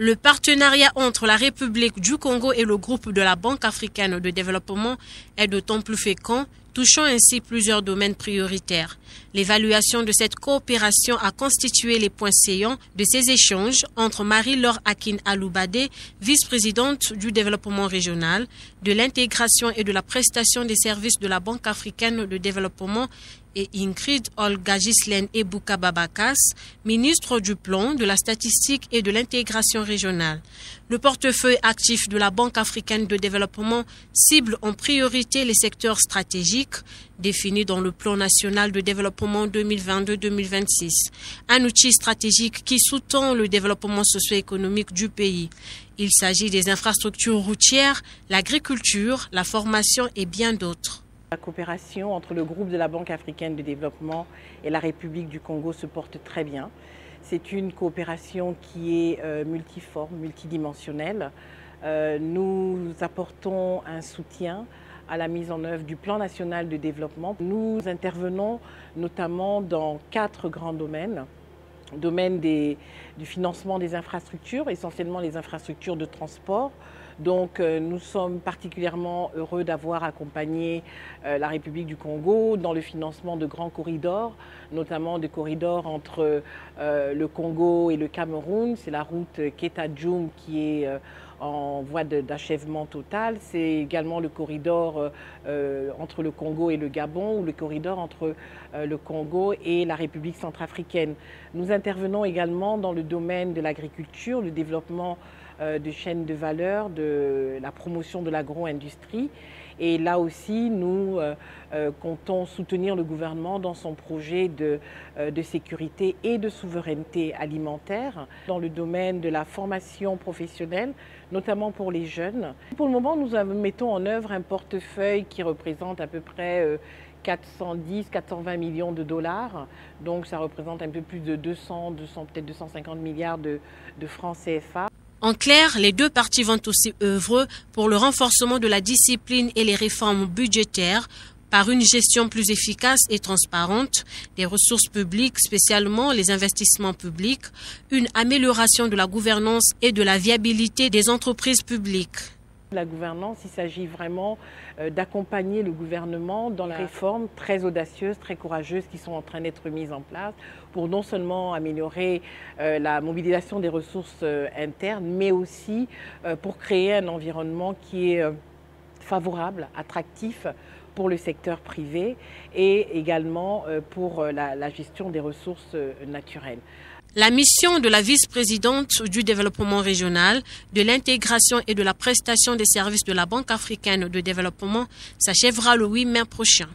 Le partenariat entre la République du Congo et le groupe de la Banque africaine de développement est d'autant plus fécond, touchant ainsi plusieurs domaines prioritaires. L'évaluation de cette coopération a constitué les points saillants de ces échanges entre Marie-Laure Akin-Aloubadé, vice-présidente du développement régional, de l'intégration et de la prestation des services de la Banque africaine de développement, et Ingrid Olga Ghislaine Ebouka Babakas, ministre du Plan, de la Statistique et de l'Intégration régionale. Le portefeuille actif de la Banque africaine de développement cible en priorité les secteurs stratégiques définis dans le Plan national de développement 2022-2026, un outil stratégique qui sous-tend le développement socio-économique du pays. Il s'agit des infrastructures routières, l'agriculture, la formation et bien d'autres. La coopération entre le groupe de la Banque africaine de développement et la République du Congo se porte très bien. C'est une coopération qui est multiforme, multidimensionnelle. Nous apportons un soutien à la mise en œuvre du plan national de développement. Nous intervenons notamment dans 4 grands domaines. Domaine du financement des infrastructures, essentiellement les infrastructures de transport. Donc nous sommes particulièrement heureux d'avoir accompagné la République du Congo dans le financement de grands corridors, notamment des corridors entre le Congo et le Cameroun. C'est la route Keta-Djoum qui est en voie d'achèvement total. C'est également le corridor entre le Congo et le Gabon ou le corridor entre le Congo et la République centrafricaine. Nous intervenons également dans le domaine de l'agriculture, le développement de chaînes de valeur, de la promotion de l'agro-industrie. Et là aussi, nous comptons soutenir le gouvernement dans son projet de sécurité et de souveraineté alimentaire dans le domaine de la formation professionnelle, notamment pour les jeunes. Pour le moment, nous mettons en œuvre un portefeuille qui représente à peu près 410-420 millions de dollars. Donc ça représente un peu plus de peut-être 250 milliards de francs CFA. En clair, les deux parties vont aussi œuvrer pour le renforcement de la discipline et les réformes budgétaires par une gestion plus efficace et transparente des ressources publiques, spécialement les investissements publics, une amélioration de la gouvernance et de la viabilité des entreprises publiques. La gouvernance, il s'agit vraiment d'accompagner le gouvernement dans la réforme très audacieuse, très courageuse qui sont en train d'être mises en place pour non seulement améliorer la mobilisation des ressources internes, mais aussi pour créer un environnement qui est favorable, attractif pour le secteur privé et également pour la gestion des ressources naturelles. La mission de la vice-présidente du développement régional, de l'intégration et de la prestation des services de la Banque africaine de développement s'achèvera le 8 mai prochain.